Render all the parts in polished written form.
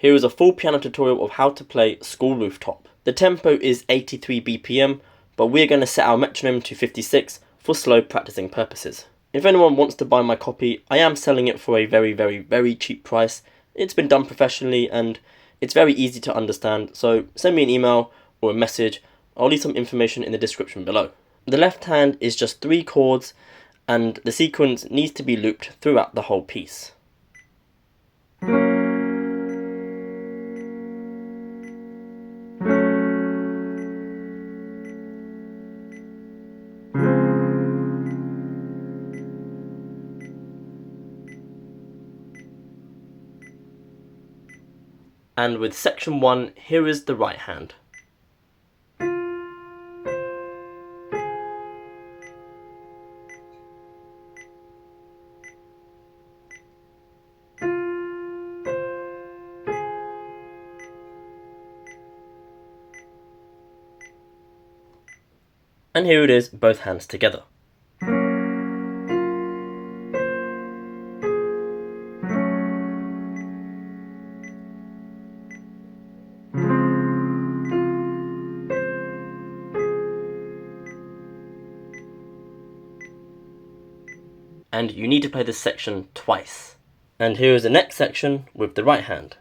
Here is a full piano tutorial of how to play School Rooftop. The tempo is 83 BPM, but we're going to set our metronome to 56 for slow practicing purposes. If anyone wants to buy my copy, I am selling it for a very cheap price. It's been done professionally and it's very easy to understand, so send me an email or a message. I'll leave some information in the description below. The left hand is just 3 chords and the sequence needs to be looped throughout the whole piece. And with section 1, here is the right hand. And here it is, both hands together. And you need to play this section twice. And here is the next section with the right hand.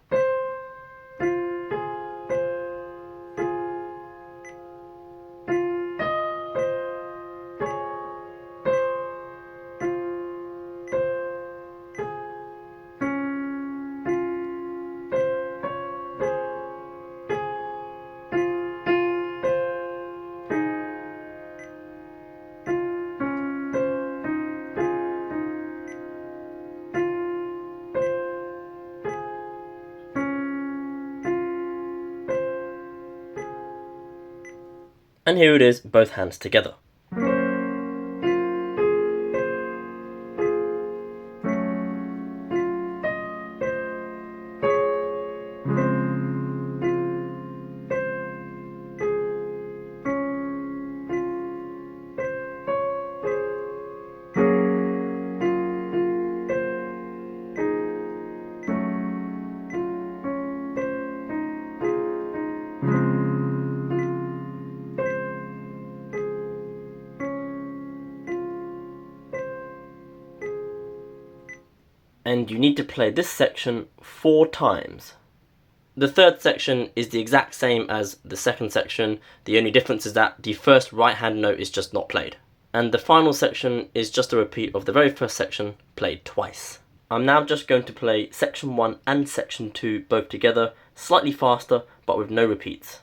And here it is, both hands together. And you need to play this section 4 times. The third section is the exact same as the second section. The only difference is that the first right hand note is just not played. And the final section is just a repeat of the very first section played twice. I'm now just going to play section 1 and section 2 both together, slightly faster but with no repeats.